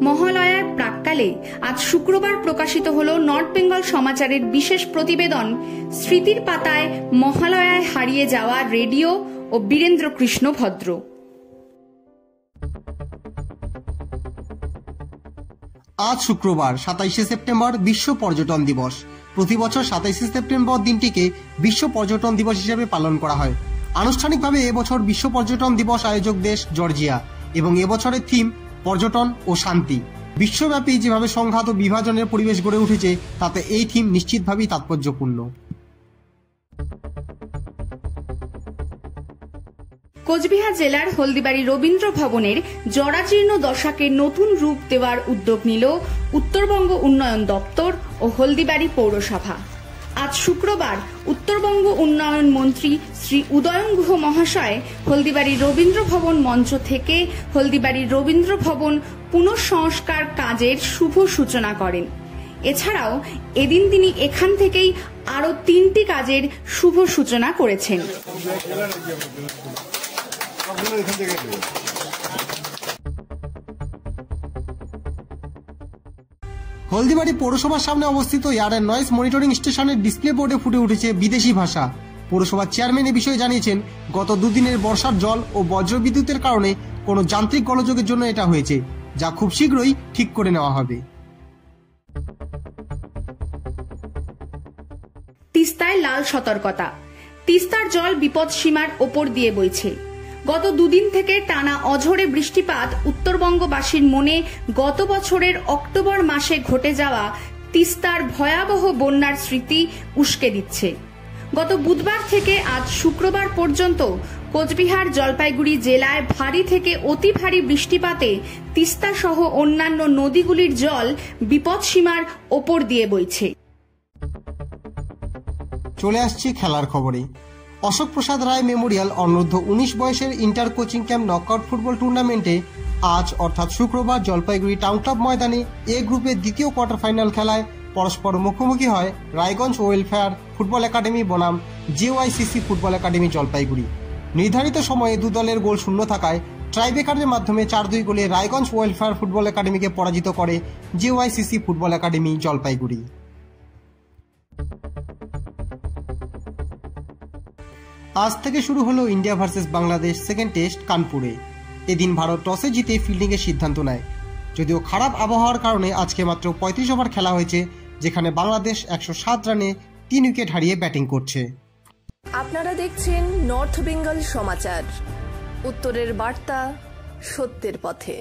মহালয়ার প্রাক্কালে আজ শুক্রবার প্রকাশিত হল নর্থ বেঙ্গল সমাচারের বিশেষ প্রতিবেদন স্মৃতির পাতায় মহালয়ায় হারিয়ে যাওয়া রেডিও ও বীরেন্দ্র কৃষ্ণ ভদ্র। আজ শুক্রবার 27শে সেপ্টেম্বর বিশ্ব পর্যটন দিবস। প্রতি বছর 27শে সেপ্টেম্বর দিনটিকে বিশ্ব পর্যটন দিবস হিসেবে পালন করা হয়। আনুষ্ঠানিকভাবে এবছর বিশ্ব পর্যটন দিবস আয়োজক দেশ জর্জিয়া এবং এবছরের থিম পর্যটন ও শান্তি। বিশ্বব্যাপী যেভাবে সংঘাত ও বিভাজনের পরিবেশ গড়ে উঠেছে তাতে এই থিম নিশ্চিতভাবেই তাৎপর্যপূর্ণ। কোচবিহার জেলার হলদিবাড়ি রবীন্দ্র ভবনের জরাজীর্ণ দশাকে নতুন রূপ দেওয়ার উদ্যোগ নিল উত্তরবঙ্গ উন্নয়ন দপ্তর ও হলদিবাড়ি পৌরসভা। আজ শুক্রবার উত্তরবঙ্গ উন্নয়ন মন্ত্রী শ্রী উদয়ন গুহ মহাশয় হলদিবাড়ি রবীন্দ্র ভবন মঞ্চ থেকে হলদিবাড়ি রবীন্দ্র ভবন পুনঃসংস্কার কাজের শুভ সূচনা করেন। এছাড়াও এদিন তিনি এখান থেকেই আরো 3টি কাজের শুভ সূচনা করেছেন। হলদিবাড়ি পৌরসভার সামনে অবস্থিত এয়ার অ্যান্ড নয়েজ মনিটরিং স্টেশনের ডিসপ্লে বোর্ডে ফুটে উঠেছে বিদেশি ভাষা। পৌরসভার চেয়ারম্যান এ বিষয়ে জানিয়েছেন, গত দুদিনের বর্ষার জল ও বজ্রবিদ্যুতের কারণে কোনো যান্ত্রিক গোলযোগের জন্য এটা হয়েছে, যা খুব শীঘ্রই ঠিক করে নেওয়া হবে। তিস্তায় লাল সতর্কতা। তিস্তার জল বিপদসীমার ওপর দিয়ে বইছে। গত দুদিন থেকে টানা অঝোরে বৃষ্টিপাত উত্তরবঙ্গবাসীর মনে গত বছরের অক্টোবর মাসে ঘটে যাওয়া তিস্তার ভয়াবহ বন্যার স্মৃতি উস্কে দিচ্ছে। গত বুধবার থেকে আজ শুক্রবার পর্যন্ত কোচবিহার জলপাইগুড়ি জেলায় ভারী থেকে অতি ভারী বৃষ্টিপাতে তিস্তা সহ অন্যান্য নদীগুলির জল বিপদসীমার ওপর দিয়ে বইছে। চলে আসছে খেলার খবরে। অশোক প্রসাদ রায় মেমোরিয়াল অনূর্ধ্ব 19 বয়সের inter coaching camp knockout football টুর্নামেন্টে আজ অর্থাৎ শুক্রবার জলপাইগুড়ি টাউন ক্লাব ময়দানে এ গ্রুপের দ্বিতীয় কোয়ার্টার ফাইনাল খেলায় পরস্পর মুখোমুখি হয় রায়গঞ্জ ওয়েলফেয়ার ফুটবল একাডেমি বনাম JYCC ফুটবল একাডেমি জলপাইগুড়ি। নির্ধারিত সময়ে দু দলের গোল শূন্য থাকায় ট্রাইবেকারের মাধ্যমে 4-2 গোলে রায়গঞ্জ ওয়েলফেয়ার ফুটবল একাডেমিকে পরাজিত করে JYCC ফুটবল একাডেমি জলপাইগুড়ি। আজ থেকে শুরু হলো India versus Bangladesh second test কানপুরে। এদিন ভারত টসে জিতে ফিল্ডিংয়ের সিদ্ধান্ত নেয়। যদিও খারাপ আবহাওয়ার কারণে আজকে মাত্র 35 ওভার খেলা হয়েছে, যেখানে বাংলাদেশ 107 রানে 3 উইকেট হারিয়ে ব্যাটিং করছে। আপনারা দেখছেন নর্থ বেঙ্গল সমাচার, উত্তরের বার্তা সত্যের পথে।